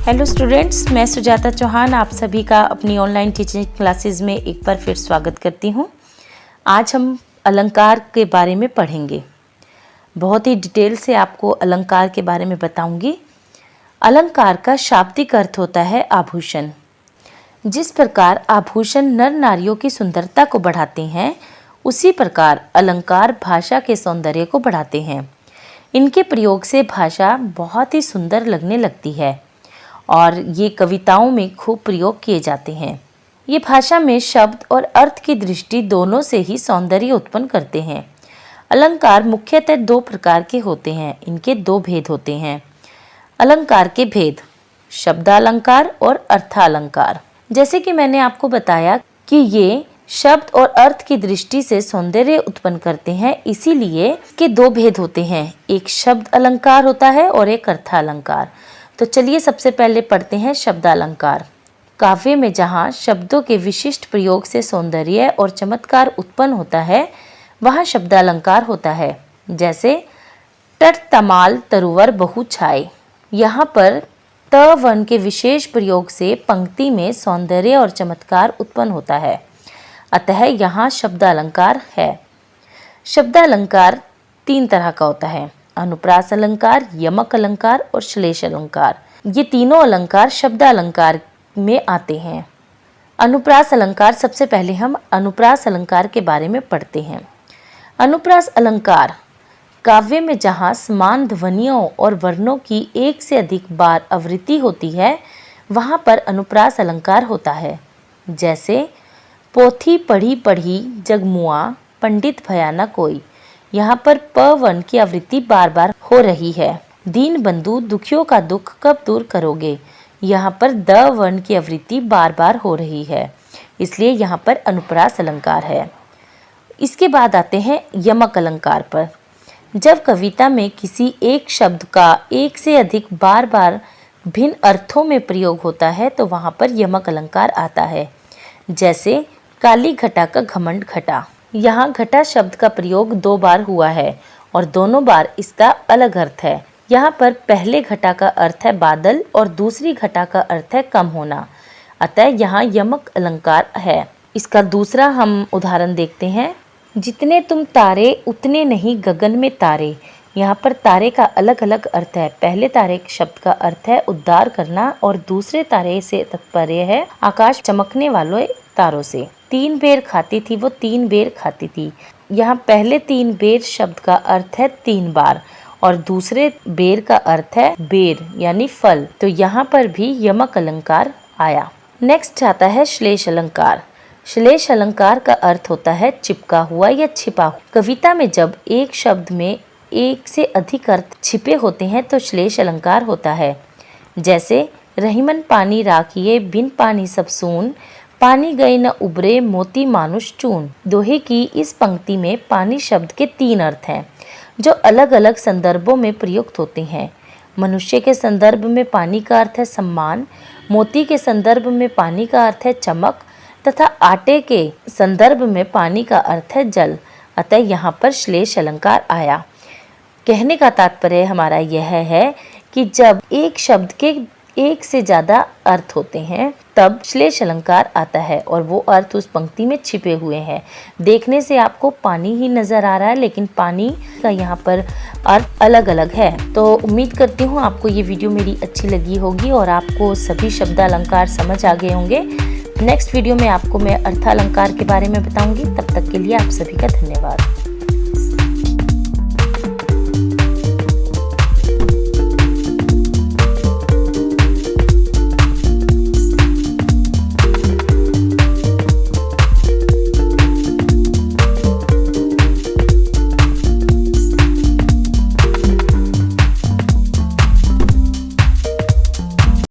Hello students, मैं सुजाता चौहान आप सभी का अपनी ऑनलाइन टीचिंग क्लासेस में एक बार फिर स्वागत करती हूँ। आज हम अलंकार के बारे में पढ़ेंगे। बहुत ही डिटेल से आपको अलंकार के बारे में बताऊंगी। अलंकार का शाब्दिक अर्थ होता है आभूषण। जिस प्रकार आभूषण नर नारियों की सुंदरता को बढ़ाते हैं, उसी प्रकार अलंकार भाषा के सौंदर्य को बढ़ाते हैं। इनके प्रयोग से भाषा बहुत ही सुंदर लगने लगती है और ये कविताओं में खूब प्रयोग किए जाते हैं। ये भाषा में शब्द और अर्थ की दृष्टि दोनों से ही सौंदर्य उत्पन्न करते हैं। अलंकार मुख्यतः दो प्रकार के होते हैं। इनके दो भेद होते हैं। अलंकार के भेद: शब्दालंकार और अर्थालंकार। जैसे कि मैंने आपको बताया कि ये शब्द और अर्थ की दृष्टि से सौंदर्य उत्पन्न करते हैं, इसीलिए इसके दो भेद होते हैं। एक शब्द अलंकार होता है और एक अर्थालंकार। तो चलिए सबसे पहले पढ़ते हैं शब्दालंकार। काव्य में जहाँ शब्दों के विशिष्ट प्रयोग से सौंदर्य और चमत्कार उत्पन्न होता है, वहाँ शब्दालंकार होता है। जैसे तट तमाल तरुवर बहु छाए। यहाँ पर त वर्ण के विशेष प्रयोग से पंक्ति में सौंदर्य और चमत्कार उत्पन्न होता है, अतः यहाँ शब्दालंकार है। शब्दालंकार तीन तरह का होता है: अनुप्रास अलंकार, यमक अलंकार और श्लेष अलंकार। ये तीनों अलंकार शब्दालंकार में आते हैं। अनुप्रास अलंकार, सबसे पहले हम अनुप्रास अलंकार के बारे में पढ़ते हैं। अनुप्रास अलंकार काव्य में जहाँ समान ध्वनियों और वर्णों की एक से अधिक बार आवृत्ति होती है, वहाँ पर अनुप्रास अलंकार होता है। जैसे पोथी पढ़ी पढ़ी जगमुआ, पंडित भया न कोई। यहाँ पर प वर्ण की आवृत्ति बार बार हो रही है। दीन बंधु दुखियों का दुख कब दूर करोगे। यहाँ पर द वर्ण की आवृत्ति बार बार हो रही है, इसलिए यहाँ पर अनुप्रास अलंकार है। इसके बाद आते हैं यमक अलंकार पर। जब कविता में किसी एक शब्द का एक से अधिक बार बार भिन्न अर्थों में प्रयोग होता है, तो वहाँ पर यमक अलंकार आता है। जैसे काली घटा का घमंड घटा। यहाँ घटा शब्द का प्रयोग दो बार हुआ है और दोनों बार इसका अलग अर्थ है। यहाँ पर पहले घटा का अर्थ है बादल और दूसरी घटा का अर्थ है कम होना, अतः यहाँ यमक अलंकार है। इसका दूसरा हम उदाहरण देखते हैं। जितने तुम तारे उतने नहीं गगन में तारे। यहाँ पर तारे का अलग अलग अर्थ है। पहले तारे शब्द का अर्थ है उद्धार करना और दूसरे तारे से तात्पर्य है आकाश चमकने वाले तारों से। तीन बेर खाती थी वो तीन बेर खाती थी। यहाँ पहले तीन बेर शब्द का अर्थ है तीन बार और दूसरे बेर का अर्थ है बेर यानी फल, तो यहाँ पर भी यमक अलंकार आया। नेक्स्ट आता है श्लेष अलंकार। श्लेष अलंकार का अर्थ होता है चिपका हुआ या छिपा हुआ। कविता में जब एक शब्द में एक से अधिक अर्थ छिपे होते हैं तो श्लेष अलंकार होता है। जैसे रहीमन पानी राखिए बिन पानी सब सून, पानी गए न उबरे मोती मानुष चून। दोहे की इस पंक्ति में पानी शब्द के तीन अर्थ हैं, जो अलग अलग संदर्भों में प्रयुक्त होते हैं। मनुष्य के संदर्भ में पानी का अर्थ है सम्मान, मोती के संदर्भ में पानी का अर्थ है चमक तथा आटे के संदर्भ में पानी का अर्थ है जल, अतः यहाँ पर श्लेष अलंकार आया। कहने का तात्पर्य हमारा यह है कि जब एक शब्द के एक से ज़्यादा अर्थ होते हैं तब श्लेष अलंकार आता है और वो अर्थ उस पंक्ति में छिपे हुए हैं। देखने से आपको पानी ही नज़र आ रहा है, लेकिन पानी का यहाँ पर अर्थ अलग अलग है। तो उम्मीद करती हूँ आपको ये वीडियो मेरी अच्छी लगी होगी और आपको सभी शब्दालंकार समझ आ गए होंगे। नेक्स्ट वीडियो में आपको मैं अर्थालंकार के बारे में बताऊँगी। तब तक के लिए आप सभी का धन्यवाद।